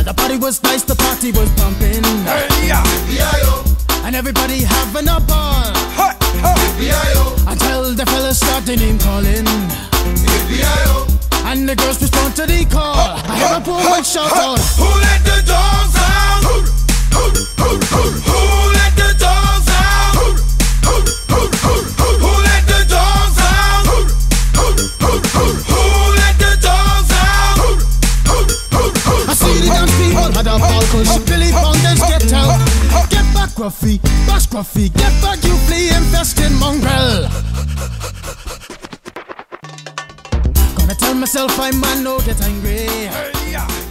The party was nice, the party was pumping. Hey, yeah. And everybody having a ball. Hey, hey. Until the fellas start their name calling. And the girls respond to the call. I hear a woman shout out, Who let the dogs out? Who let the dogs out? Who let the dogs out? Who let the dogs out? I see the dance people had a ball push. Billy Bonders get out. Get back, Gruffy, bash Gruffy. Get back, you flea infested mongrel. Gonna tell myself I man no get angry. Hey, yeah.